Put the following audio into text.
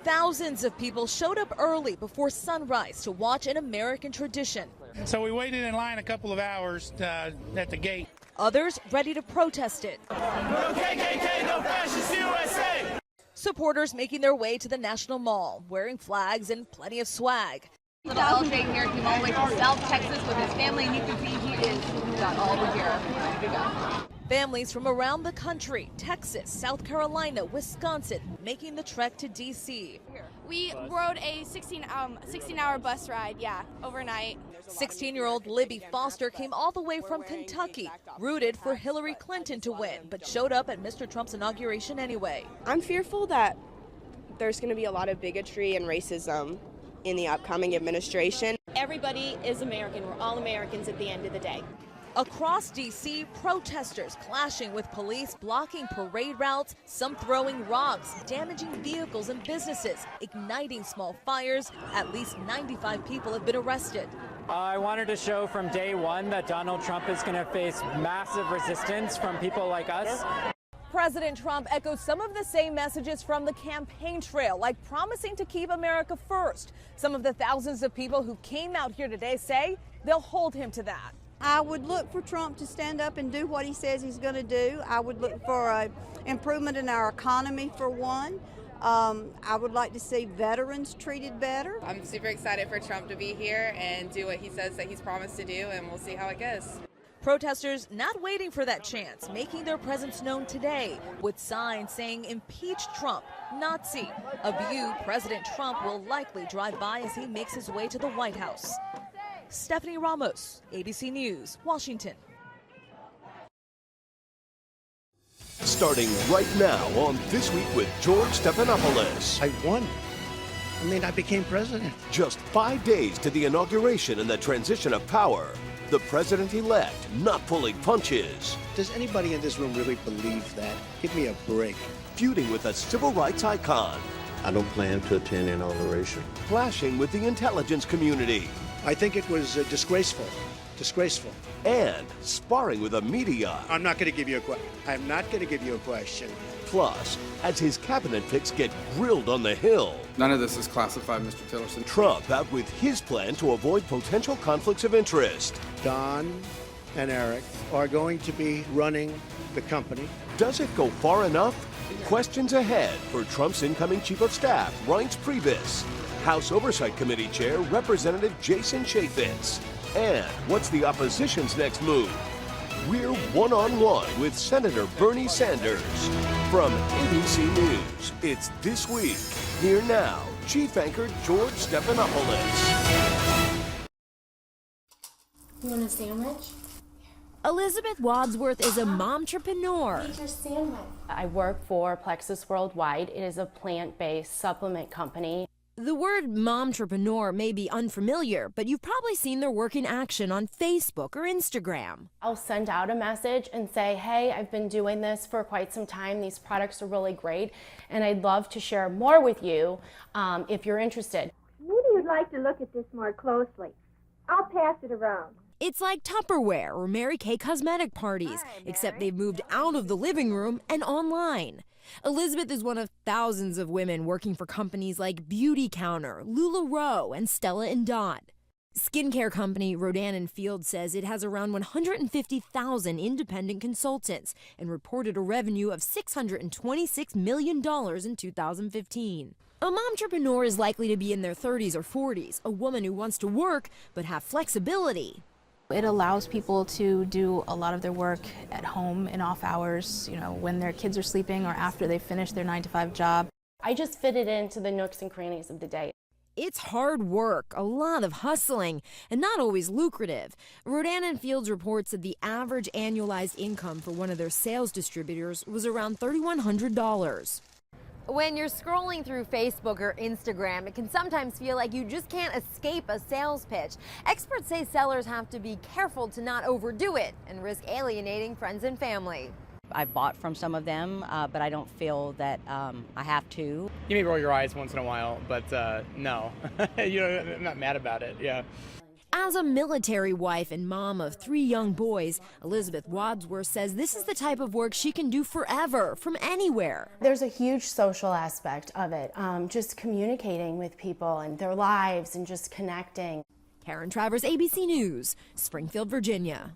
Thousands of people showed up early before sunrise to watch an American tradition. So we waited in line a couple of hours at the gate. Others ready to protest it. No KKK, no fascist USA! Supporters making their way to the National Mall, wearing flags and plenty of swag. Little LJ here came all the way from South Texas with his family, and you can see he is got all the gear ready to go. Families from around the country, Texas, South Carolina, Wisconsin, making the trek to D.C. We rode a 16-hour bus ride, overnight. 16-year-old Libby Foster came all the way from Kentucky, rooted for Hillary Clinton to win, but showed up at Mr. Trump's inauguration anyway. I'm fearful that there's going to be a lot of bigotry and racism in the upcoming administration. Everybody is American. We're all Americans at the end of the day. Across D.C., protesters clashing with police, blocking parade routes, some throwing rocks, damaging vehicles and businesses, igniting small fires. At least 95 people have been arrested. I wanted to show from day one that Donald Trump is going to face massive resistance from people like us. President Trump echoes some of the same messages from the campaign trail, like promising to keep America first. Some of the thousands of people who came out here today say they'll hold him to that. I would look for Trump to stand up and do what he says he's going to do. I would look for an improvement in our economy, for one. I would like to see veterans treated better. I'm super excited for Trump to be here and do what he says that he's promised to do, and we'll see how it goes. Protesters not waiting for that chance, making their presence known today with signs saying impeach Trump, Nazi, a view President Trump will likely drive by as he makes his way to the White House. Stephanie Ramos, ABC News, Washington. Starting right now on This Week with George Stephanopoulos. I won. I became president. Just 5 days to the inauguration and the transition of power. The president-elect not pulling punches. Does anybody in this room really believe that? Give me a break. Feuding with a civil rights icon. I don't plan to attend inauguration. Clashing with the intelligence community. I think it was disgraceful. Disgraceful. And sparring with the media. I'm not going to give you a question. I'm not going to give you a question. Plus, as his cabinet picks get grilled on the Hill. None of this is classified, Mr. Tillerson. Trump out with his plan to avoid potential conflicts of interest. Don and Eric are going to be running the company. Does it go far enough? Questions ahead for Trump's incoming chief of staff, Reince Priebus. House Oversight Committee Chair, Representative Jason Chaffetz. And what's the opposition's next move? We're one-on-one with Senator Bernie Sanders. From ABC News, it's This Week. Here now, Chief Anchor George Stephanopoulos. You want a sandwich? Elizabeth Wadsworth is a momtrepreneur. Eat your sandwich. I work for Plexus Worldwide. It is a plant-based supplement company. The word momtrepreneur may be unfamiliar, but you've probably seen their work in action on Facebook or Instagram. I'll send out a message and say, hey, I've been doing this for quite some time. These products are really great, and I'd love to share more with you if you're interested. Maybe you'd like to look at this more closely. I'll pass it around. It's like Tupperware or Mary Kay cosmetic parties, except they've moved out of the living room and online. Elizabeth is one of thousands of women working for companies like Beauty Counter, LuLaRoe, and Stella & Dot. Skincare company Rodan & Field says it has around 150,000 independent consultants and reported a revenue of $626 million in 2015. A momtrepreneur is likely to be in their 30s or 40s, a woman who wants to work but have flexibility. It allows people to do a lot of their work at home in off hours, when their kids are sleeping or after they finish their 9-to-5 job. I just fit it into the nooks and crannies of the day. It's hard work, a lot of hustling, and not always lucrative. Rodan & Fields reports that the average annualized income for one of their sales distributors was around $3,100. When you're scrolling through Facebook or Instagram, it can sometimes feel like you just can't escape a sales pitch. Experts say sellers have to be careful to not overdo it and risk alienating friends and family. I've bought from some of them, but I don't feel that I have to. You may roll your eyes once in a while, but no. I'm not mad about it, yeah. As a military wife and mom of 3 young boys, Elizabeth Wadsworth says this is the type of work she can do forever, from anywhere. There's a huge social aspect of it, just communicating with people and their lives and just connecting. Karen Travers, ABC News, Springfield, Virginia.